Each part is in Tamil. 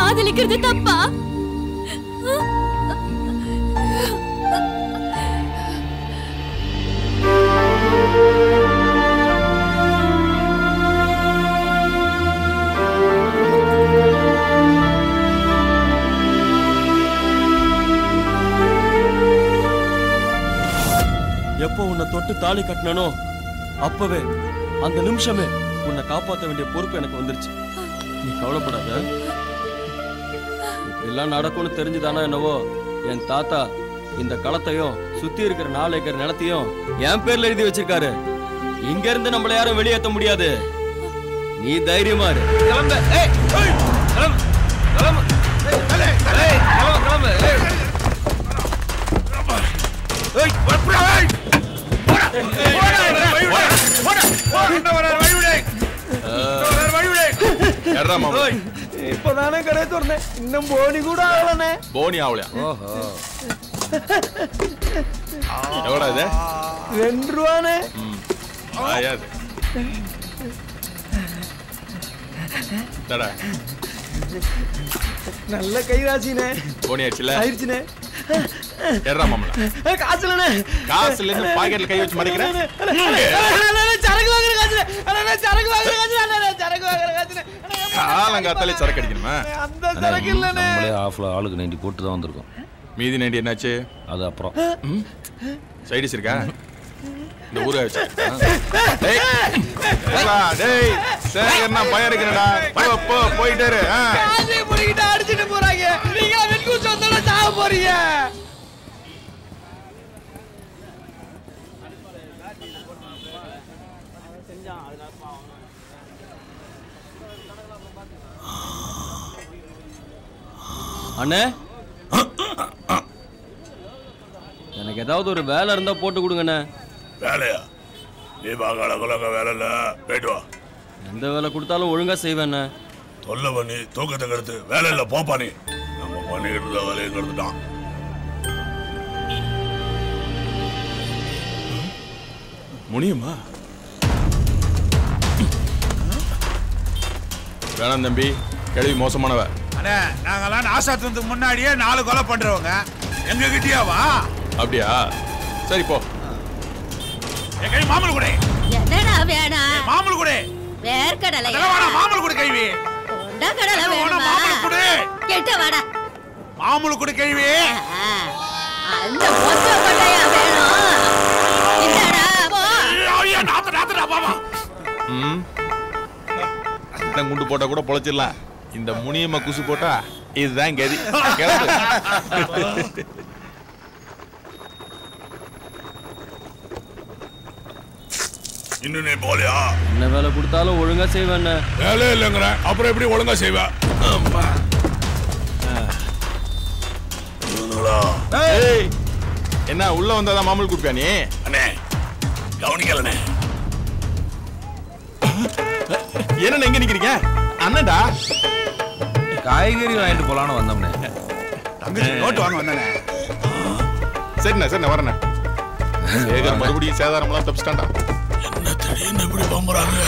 காதலிக்கிறது தப்பா? எப்போ உன்னை தொட்டு தாலி கட்டினோ அப்பவே அந்த நிமிஷமே உன்னை காப்பாற்ற வேண்டிய பொறுப்பு எனக்கு வந்துருச்சு. நீ கவலைப்படாத. இப்படிலாம் நடக்கும்னு தெரிஞ்சுதானா என்னவோ என் தாத்தா இந்த களத்தையும் சுத்தி இருக்கிற 4 ஏக்கர் நிலத்தையும் என் பேர்ல எழுதி வச்சிருக்காரு. இங்க இருந்து நம்மள யாரும் வெளியேற்ற முடியாது. நீ தைரியமா இரு. இப்பதானே கடை திறந்தேன், இன்னும் போனி கூட ஆகலனே. போனி ஆகலையா? ஓஹோ, எவ்வளோ இது? 2 ரூபானே. நல்ல கைராசினே. போனி ஆச்சுல? ஆயிடுச்சுனே. எறா மாமல காசுலனே. காசுல இருந்து பாக்கெட்ல கை வச்சு மடிக்கிறேன். சரக்கு வாங்குற காசுல. அண்ணா சரக்கு வாங்குற காசுல. அண்ணா சரக்கு வாங்குற காசுல. காலங்காத்தாலே சரக்கு அடிக்கணுமா? அந்த சரக்கு இல்லனே. நம்மளே ஆஃப்ல ஆளுக்கு 90 போட்டு தான் வந்திருக்கோம். மீதி 90 என்னாச்சு? அது அப்புறம் சைடிஸ் இருக்கா? இந்த ஊரே வச்சு டேய் டேய் சேகர்னா பயம் இருக்குடா. போ போயிட்டே இரு. காசை புடிக்கிட்டு அடிச்சிட்டு போறாங்க. நீங்க வெட்கு சொந்தல சாவ போறீங்க. அண்ணே, எனக்கு ஏதாவது ஒரு வேலை இருந்தா போட்டு கொடுங்கண்ணே. வேலையா? நீ பாக்காள வேலை இல்ல, போயிட்டு வா. எந்த வேலை கொடுத்தாலும் ஒழுங்கா செய்வேண்ணே. தொல்லை பண்ணி தூக்கத்தை கெடுத்து வேலை இல்ல போப்பா. நீ நம்ம பண்ணிக்கிட்டு இருந்த வேலையை கெடுத்துட்டான். முடியுமா? வேணாம் தம்பி, கேள்வி மோசமானவ. அண்ணே, நாங்கெல்லாம் நாசாத்துறதுக்கு முன்னாடியே 4 கொலை பண்றவங்க. எங்க கிட்டியாவா? அப்படியா? சரி போ. என் கை மாமூல் கொடு. என்னடா வேணா? மாமூல் கொடு. வேர்க்கடலை. வேணா மாமூல் கொடு கைவி. கொண்ட கடலை வேணுமா? மாமூல் கொடு. கேட்ட வாடா. மாமூல் கொடு கைவி. அந்த மொத்த கொண்டையா வேணும்? என்னடா போ. ஐயா நாத்தடா பாபா. இந்த குண்டு போட்டா கூட பொழைச்சிடலாம். இந்த முனியம்மா குசு போட்டா இதுதான் கதி. இன்னும் நீ போலியா? என்ன வேலை கொடுத்தாலும் ஒழுங்கா செய்வேண்ணே. வேலை இல்லைங்கிற அப்புறம் எப்படி ஒழுங்கா செய்வ? என்ன உள்ள வந்தாதான் மாமூல் குடுப்பியா நீ? அண்ணே கவனிக்கலண்ணே. என்ன எங்க நிக்கிறீங்க? அண்ணன்டா காய்கறி வாங்கிட்டு போலான்னு வந்தோம்னே. தங்கச்சி நோட்டு வாங்க வந்தானே. சரிண்ணே வரேண்ணே. சேகர் மறுபடியும் சேதாரம்லாம் தப்பிச்சிட்டான்டா. என்ன திடீர்னு இப்படி பம்புறாங்க?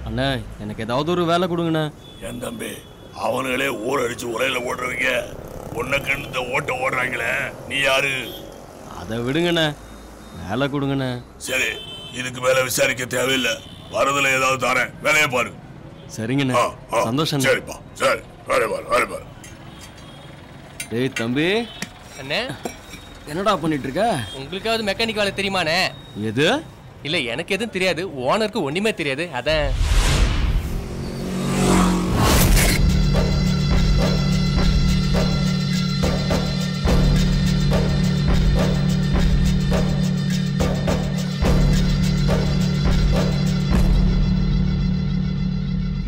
அண்ணே, எனக்கு ஏதாவது ஒரு வேலை கொடுங்கண்ணே. என் தம்பி, அவனுங்களே ஊர் அடிச்சு உரையில ஓடுறவங்க உன்னை கண்டு ஓட்ட ஓடுறாங்களே, நீ யாரு? அதை விடுங்கண்ணே, வேலை கொடுங்கண்ணே. சரி, இதுக்கு மேல விசாரிக்க தேவையில்லை. வரதுல ஏதாவது தரேன், வேலையை பாரு. சரிங்கண்ணே, சந்தோஷம். சரிப்பா, சரி, வேலை பாரு. டேய் தம்பி. அண்ணே, என்னடா பண்ணிட்டு இருக்க? உங்களுக்காவது மெக்கானிக் வேலை தெரியுமாண்ணே? எது? இல்ல, எனக்கு எதுவும் தெரியாது. ஓனருக்கு ஒண்ணுமே தெரியாது. அதான்.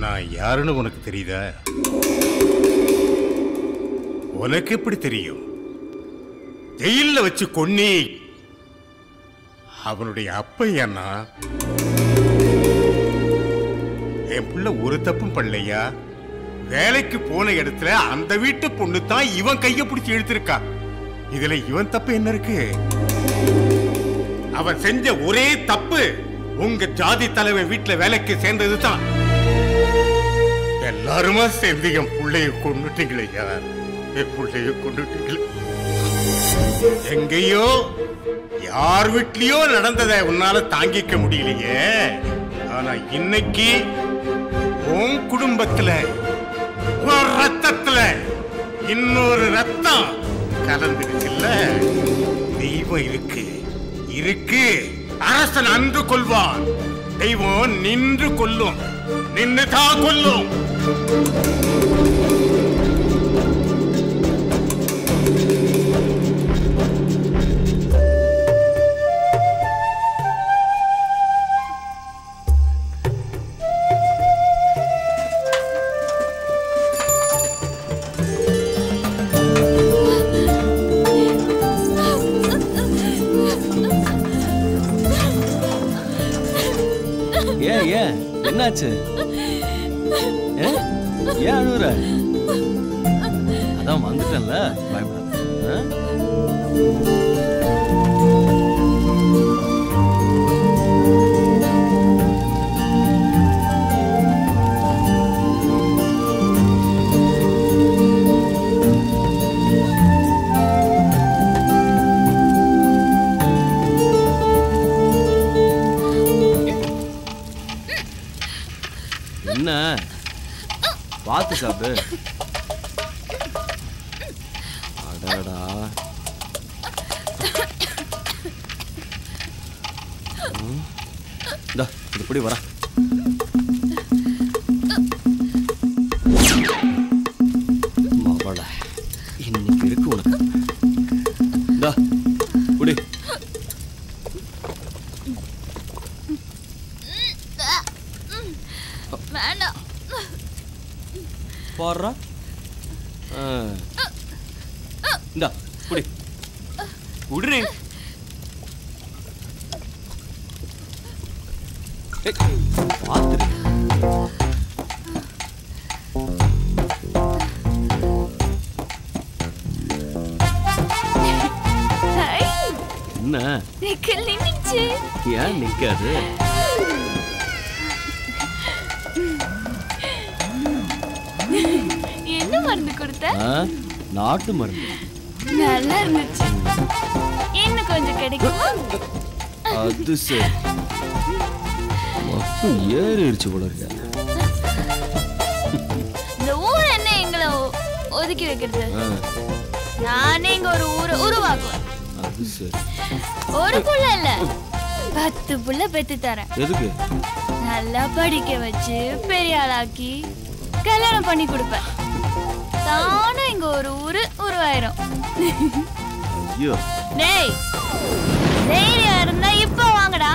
நான் யாருன்னு உனக்கு தெரியுதா? உனக்கு எப்படி தெரியும்? ஜெயில வச்சு கொன்னி அவனுடைய அப்பையண்ணா. என் புள்ள ஒரு தப்பும் பண்ணலையா? வேலைக்கு போன இடத்துல அந்த வீட்டு பொண்ணு தான் இவன் கைய பிடிச்சி இழுத்திருக்கா. இதுல இவன் தப்பு என்ன இருக்கு? அவன் செஞ்ச ஒரே தப்பு உங்க ஜாதி தலைவன் வீட்டுல வேலைக்கு சேர்ந்ததுதான். எல்லாருமா சேர்ந்து என் பிள்ளைய கொண்டுட்டீங்களே, என் பிள்ளைய கொண்டுட்டீங்களே. எங்கேயோ யார் வீட்லயோ நடந்ததை உன்னால தாங்கிக்க முடியலையே. ஆனா இன்னைக்கு உன் குடும்பத்துல ஒரு ரத்தத்துல இன்னொரு ரத்தம் கலந்துருக்குல்ல. தெய்வம் இருக்கு இருக்கு. அரசன் அன்று கொள்வான், தெய்வம் நின்று கொல்லும், நின்றுதான் கொல்லும். என்னாச்சு? ஏன் அழுகுற? அதான் வந்துட்டேன்ல, பயப்படாத. என்ன பார்த்து சாப்பிடு. அடடா, இப்படி வர மாவள இன்னைக்கு இருக்கு உனக்கு. குடி. பாடுறா. இந்தா குடி. குடி. பாத்துரு. என்ன நின்னுச்சு? ஏன் நிக்காது? என்ன மருந்து கொடுத்த? நாட்டு மருந்து. நல்லா இருந்துச்சு. இன்னும் கொஞ்சம் கிடைக்குமா? அது சரி. மப்பு ஏறிடுச்சு போல இருக்க. இந்த ஊர் என்ன எங்களை ஒதுக்கி வைக்கிறது? நானே இங்க ஒரு ஊரை உருவாக்குவேன். அது சரி. ஒரு புள்ள இல்ல, 10 புள்ள பெத்து தரேன். எதுக்கு? நல்லா படிக்க வச்சு பெரிய ஆளாக்கி கல்யாணம் பண்ணி கொடுப்பேன். தானே இங்க ஒரு ஊரு உருவாயிரும். ஐயோ டேய், தைரியம் இருந்தா இப்ப வாங்கடா.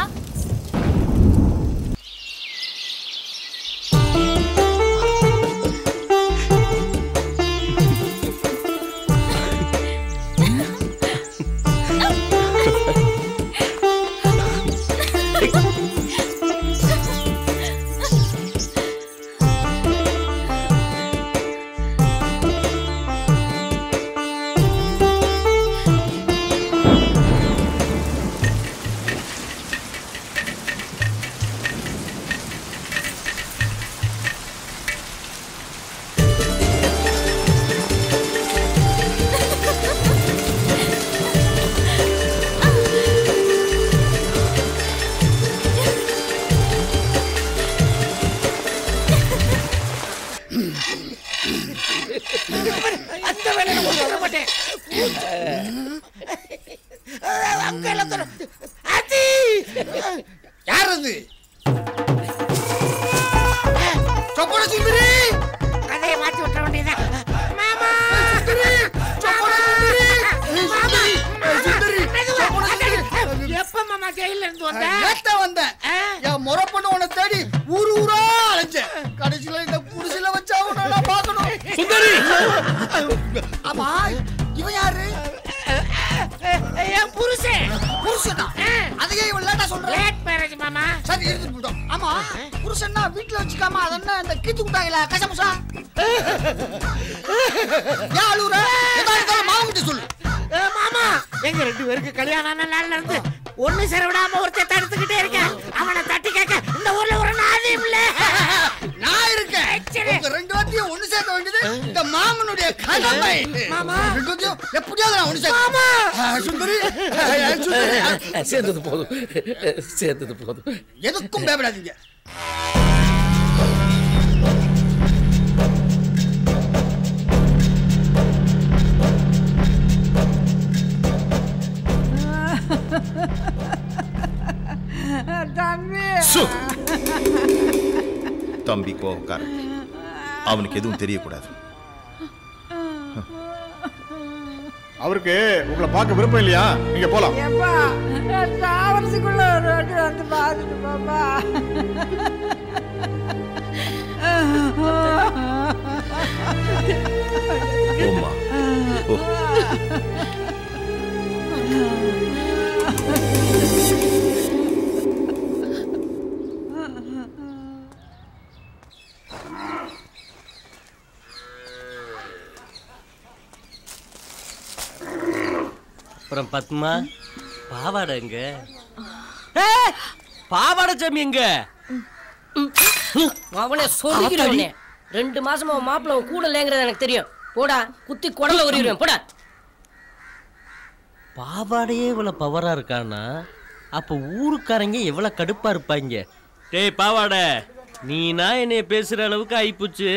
ஒண்ணு சரவிடாம ஒருத்தர் தடுத்துக்கிட்டே இருக்கேன். அவனை தட்டி கேட்க இந்த ஊர்ல ஒரு நாதியும் இல்ல. நான் இருக்கேன். உங்க ரெண்டு வாட்டியும் ஒண்ணு சேர்க்க வேண்டியது இந்த மாமனுடைய கடமை. மாமா ரெண்டுத்தையும் எப்படியாவது நான் ஒண்ணு சேர்க்க. மாமா சுந்தரி சேர்ந்தது போதும். எதுக்கும் பயப்படாதீங்க. தம்பி கோபக்காரன், அவனுக்கு எதுவும் தெரியக்கூடாது. அவருக்கு உங்களை பார்க்க விருப்பம் இல்லையா? நீங்க போலாம். வந்து பாத்துட்டு பாப்பா. ஓமா ஓ. அப்புறம் பத்மா பாவாடை எங்க? பாவாடை சாமி எங்க? அவனே சொல்லிக்கிறவனே 2 மாசமா மாப்பிள்ள கூட இல்லைங்கிறது எனக்கு தெரியும். போடா குத்தி குடல உரிடுவேன் போடா. பாவாடையே இவ்வளவு பவரா இருக்கானா அப்ப ஊருக்காரங்க எவ்வளவு கடுப்பா இருப்பாங்க. டேய் பாவாடை, நீனா என்னைய பேசுற அளவுக்கு ஆயிப்போச்சு.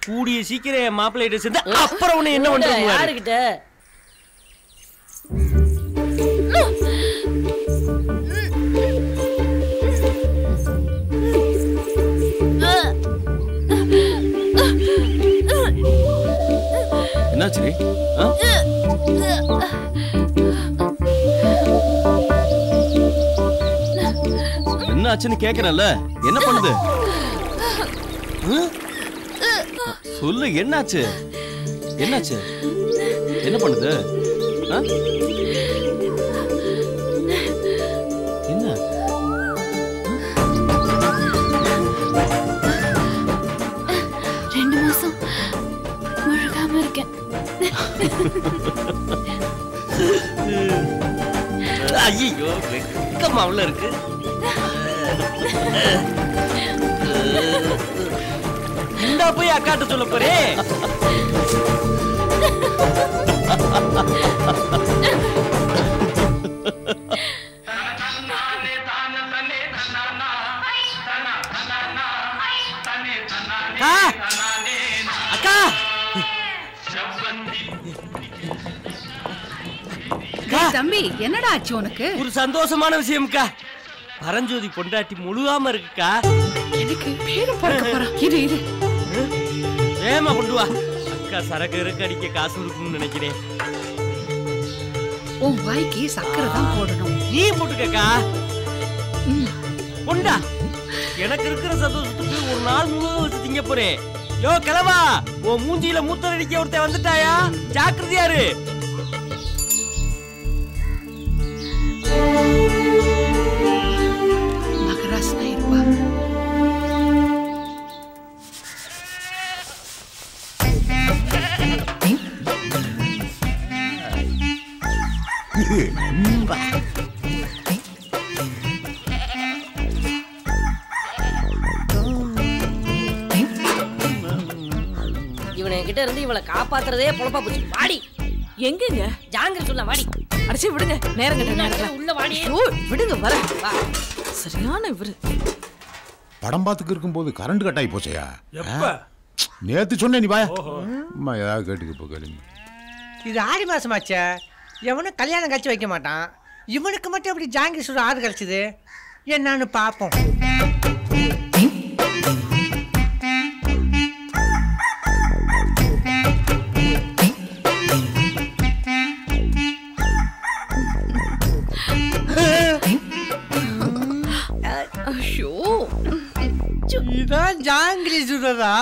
கூடிய சீக்கிரம் என் மாப்பிள்ளைகிட்ட சேர்ந்து அப்புறம் உன்னை என்ன பண்றது? யாருக்கிட்ட? என்னாச்சு? என்ன ஆச்சுன்னு கேக்குறேன்ல, என்ன பண்ணுது? சொல்லு, என்னாச்சு? என்னாச்சு? என்ன பண்ணுது? என்ன? ரெண்டு மாசம் முழுகாம இருக்கேன். ஐயோ வெக்கமா உள்ள இருக்கு. இந்தா போய் அக்காட்ட சொல்ல போறே. அக்கா தம்பி, என்னடா ஆச்சு உனக்கு? ஒரு சந்தோஷமான விஷயம்க்கா. பரஞ்சோதி பொண்டாட்டி முழுகாம இருக்குக்கா. எனக்கு பேரு பார்க்க போறான். இரு ஏமா கொண்டு வா. அக்கா சரக்கு அடிக்க காசு இருக்கும்னு நினைக்கிறேன். உன் வாய்க்கு சக்கரை தான் போடணும். நீ போட்டுக்கா. பொண்டா, எனக்கு இருக்கிற சந்தோஷத்துக்கு ஒரு நாள் முழுவதும் வச்சு திங்க போறேன். யோ கிளவா, உன் மூஞ்சியில மூத்தர் அடிக்க ஒருத்தன் வந்துட்டாயா? ஜாக்கிரதையாரு. மகராசனா இருப்பா. இவனை கிட்ட இருந்து இவளை காப்பாத்துறதே பொழப்பா போச்சு. வாடி. எங்கங்க? ஜாங்கிரி சொல்ல வாடி. அடிச்சு விடுங்க. நேரம் கட்ட உள்ள வாடி. விடுங்க வர. சரியான இவரு. படம் பார்த்துக்கு இருக்கும்போது கரண்ட் கட் ஆகி போச்சையா? எப்ப? நேத்து சொன்னேன். நீ வாயா. அம்மா ஏதாவது கேட்டுக்கு போ கேளுங்க. இது ஆடி மாசமாச்சே. எவனும் கல்யாணம் கழிச்சு வைக்க மாட்டான். இவனுக்கு மட்டும் எப்படி ஜாங்கிரி சுட ஆறு கழிச்சுது என்னன்னு பார்ப்போம். இதான் ஜாங்கிரி சுடுறதா?